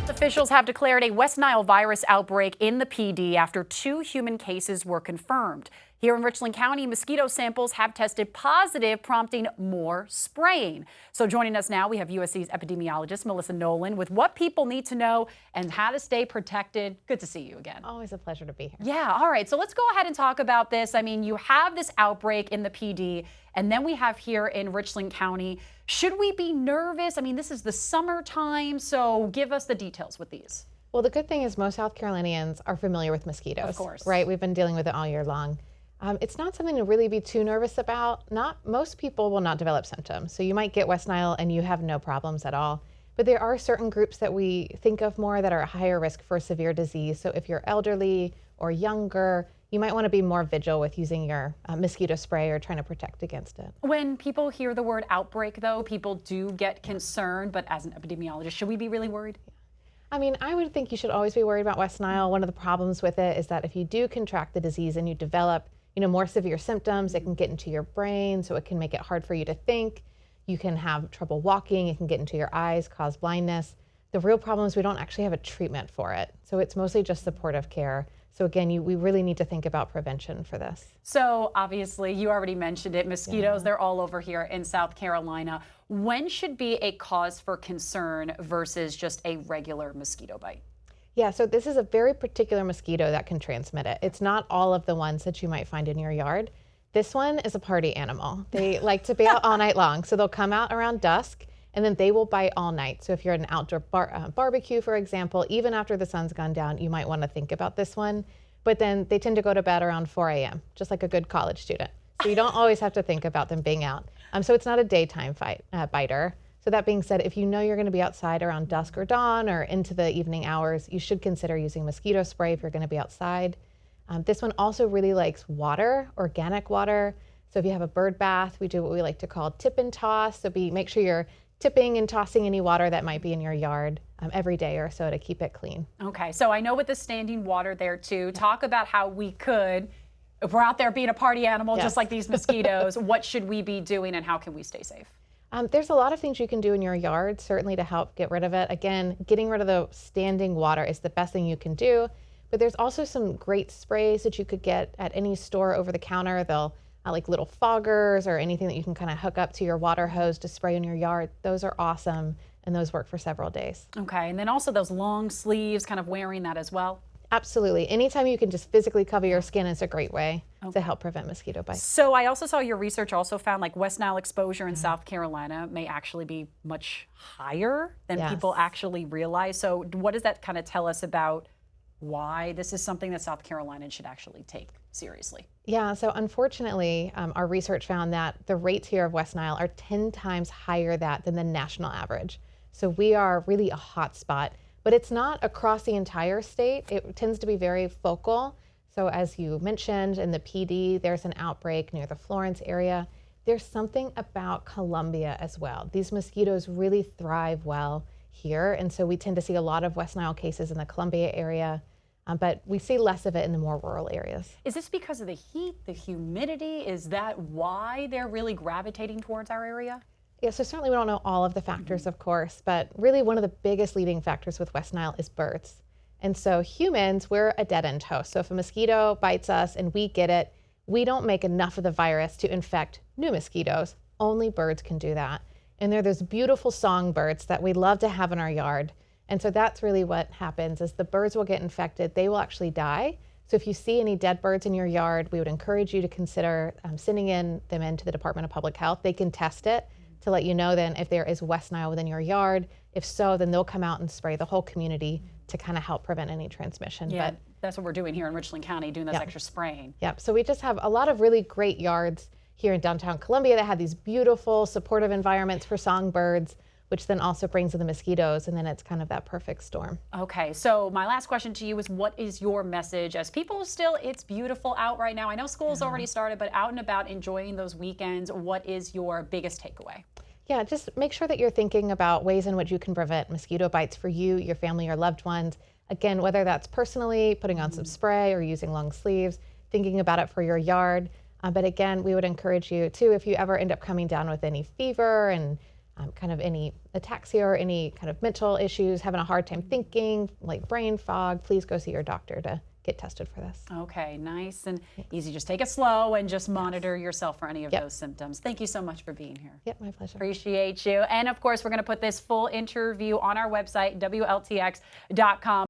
Officials have declared a West Nile virus outbreak in the Pee Dee after 2 human cases were confirmed. Here in Richland County, mosquito samples have tested positive, prompting more spraying. So joining us now, we have USC's epidemiologist Melissa Nolan with what people need to know and how to stay protected. Good to see you again. Always a pleasure to be here. Yeah, all right. So let's go ahead and talk about this. I mean, you have this outbreak in the Pee Dee, and then we have here in Richland County. Should we be nervous? I mean, this is the summertime, so give us the details with these. Well, the good thing is most South Carolinians are familiar with mosquitoes. Of course. Right? We've been dealing with it all year long. It's not something to really be too nervous about. Most people will not develop symptoms. So you might get West Nile and you have no problems at all. But there are certain groups that we think of more that are at higher risk for severe disease. So if you're elderly or younger, you might want to be more vigilant with using your mosquito spray or trying to protect against it. When people hear the word outbreak, though, people do get concerned. But as an epidemiologist, should we be really worried? I mean, I would think you should always be worried about West Nile. One of the problems with it is that if you do contract the disease and you develop more severe symptoms, it can get into your brain, so it can make it hard for you to think. You can have trouble walking, it can get into your eyes, cause blindness. The real problem is we don't actually have a treatment for it. So it's mostly just supportive care. So again, we really need to think about prevention for this. So obviously, you already mentioned it, mosquitoes, they're all over here in South Carolina. When should be a cause for concern versus just a regular mosquito bite? Yeah, so this is a very particular mosquito that can transmit it. It's not all of the ones that you might find in your yard. This one is a party animal. They like to be out all night long. So they'll come out around dusk and then they will bite all night. So if you're at an outdoor barbecue, for example, even after the sun's gone down, you might want to think about this one. But then they tend to go to bed around 4 a.m., just like a good college student. So you don't always have to think about them being out. So it's not a daytime biter. So that being said, if you know you're going to be outside around dusk or dawn or into the evening hours, you should consider using mosquito spray if you're going to be outside. This one also really likes water, organic water. So if you have a bird bath, we do what we like to call tip and toss. So make sure you're tipping and tossing any water that might be in your yard every day or so to keep it clean. Okay, so I know with the standing water there too, talk about how we could, if we're out there being a party animal, just like these mosquitoes, what should we be doing and how can we stay safe? There's a lot of things you can do in your yard, certainly to help get rid of it. Again, getting rid of the standing water is the best thing you can do. But there's also some great sprays that you could get at any store over the counter. They'll like little foggers or anything that you can kind of hook up to your water hose to spray in your yard. Those are awesome, and those work for several days. Okay, and then also those long sleeves, kind of wearing that as well? Absolutely. Anytime you can just physically cover your skin is a great way to help prevent mosquito bites. So I also saw your research also found like West Nile exposure in South Carolina may actually be much higher than people actually realize. So what does that kind of tell us about why this is something that South Carolinians should actually take seriously? Yeah, so unfortunately, our research found that the rates here of West Nile are 10 times higher than the national average. So we are really a hot spot. But it's not across the entire state. It tends to be very focal. So as you mentioned, in the Pee Dee, there's an outbreak near the Florence area. There's something about Columbia as well. These mosquitoes really thrive well here. And so we tend to see a lot of West Nile cases in the Columbia area, but we see less of it in the more rural areas. Is this because of the heat, the humidity? Is that why they're really gravitating towards our area? Yeah, so certainly we don't know all of the factors, of course, but really one of the biggest leading factors with West Nile is birds. And so humans, we're a dead-end host. So if a mosquito bites us and we get it, we don't make enough of the virus to infect new mosquitoes. Only birds can do that. And they're those beautiful songbirds that we love to have in our yard. And so that's really what happens is the birds will get infected. They will actually die. So if you see any dead birds in your yard, we would encourage you to consider sending them into the Department of Public Health. They can test it to let you know then if there is West Nile within your yard. If so, then they'll come out and spray the whole community to kind of help prevent any transmission. Yeah, but that's what we're doing here in Richland County, doing this extra spraying. Yep, so we just have a lot of really great yards here in downtown Columbia that have these beautiful supportive environments for songbirds, which then also brings in the mosquitoes, and then it's kind of that perfect storm. Okay, so my last question to you is what is your message as people still, it's beautiful out right now. I know school's already started, but out and about enjoying those weekends, what is your biggest takeaway? Yeah, just make sure that you're thinking about ways in which you can prevent mosquito bites for you, your family, or loved ones. Again, whether that's personally putting on some spray or using long sleeves, thinking about it for your yard. But again, we would encourage you too, if you ever end up coming down with any fever and kind of any ataxia or any kind of mental issues, having a hard time thinking, like brain fog, please go see your doctor to get tested for this. Okay, nice and easy. Just take it slow and just monitor yourself for any of those symptoms. Thank you so much for being here. Yep, my pleasure. Appreciate you. And of course, we're going to put this full interview on our website, WLTX.com.